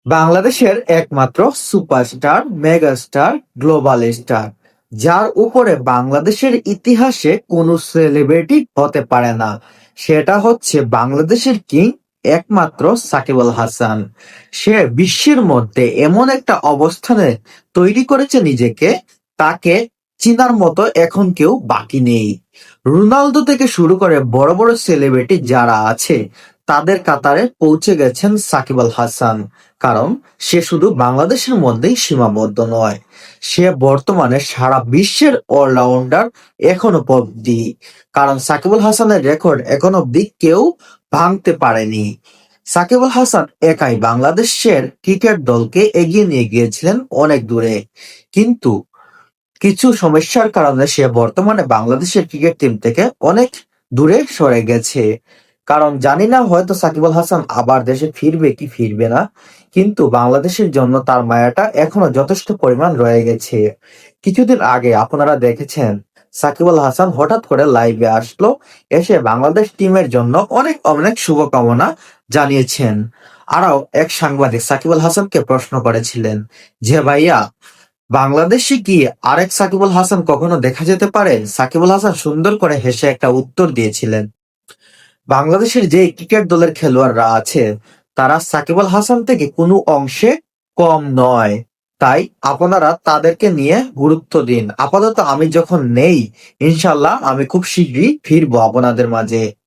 বাংলাদেশের একমাত্র superstar, megastar, global star, যার উপরে বাংলাদেশের ইতিহাসে কোনো সেলিব্রিটি হতে পারে না, সেটা হচ্ছে বাংলাদেশের কিং, একমাত্র সাকিব আল হাসান। সে বিশ্বের মধ্যে এমন একটা অবস্থানে তৈরি করেছে নিজেকে, তাকে চিনার মতো এখন কেউ বাকি নেই। রোনালদো থেকে শুরু করে বড় বড় সেলিব্রিটি যারা আছে, তাদের কাতারে পৌঁছে গেছেন সাকিব আল হাসান। কারণ সে শুধু বাংলাদেশের মধ্যেই সীমাবদ্ধ নয়, সে বর্তমানে সারা বিশ্বের অলরাউন্ডার এখনো অব্দি। কারণ সাকিব আল হাসানের রেকর্ড এখন অব্দি কেউ ভাঙতে পারেনি। সাকিব আল হাসান একাই বাংলাদেশের ক্রিকেট দলকে এগিয়ে নিয়ে গিয়েছিলেন অনেক দূরে, কিন্তু কিছু সমস্যার কারণে সে বর্তমানে বাংলাদেশের ক্রিকেট টিম থেকে অনেক দূরে সরে গেছে। কারণ জানি না, হয়তো সাকিব আল হাসান আবার দেশে ফিরবে কি ফিরবে না, কিন্তু বাংলাদেশের জন্য তার মায়াটা এখনো যথেষ্ট পরিমাণ রয়ে গেছে। কিছুদিন আগে আপনারা দেখেছেন, সাকিব আল হাসান হঠাৎ করে লাইভে আসলো, এসে বাংলাদেশ টিমের জন্য অনেক অনেক শুভকামনা জানিয়েছেন। আরও এক সাংবাদিক সাকিব আল হাসানকে প্রশ্ন করেছিলেন যে, ভাইয়া, বাংলাদেশে কি আরেক সাকিব আল হাসান কখনো দেখা যেতে পারে? সাকিব আল হাসান সুন্দর করে হেসে একটা উত্তর দিয়েছিলেন, বাংলাদেশের যে ক্রিকেট দলের খেলোয়াড়রা আছে, তারা সাকিব আল হাসান থেকে কোনো অংশে কম নয়। তাই আপনারা তাদেরকে নিয়ে গুরুত্ব দিন। আপাতত আমি যখন নেই, ইনশাল্লাহ আমি খুব শীঘ্রই ফিরবো আপনাদের মাঝে।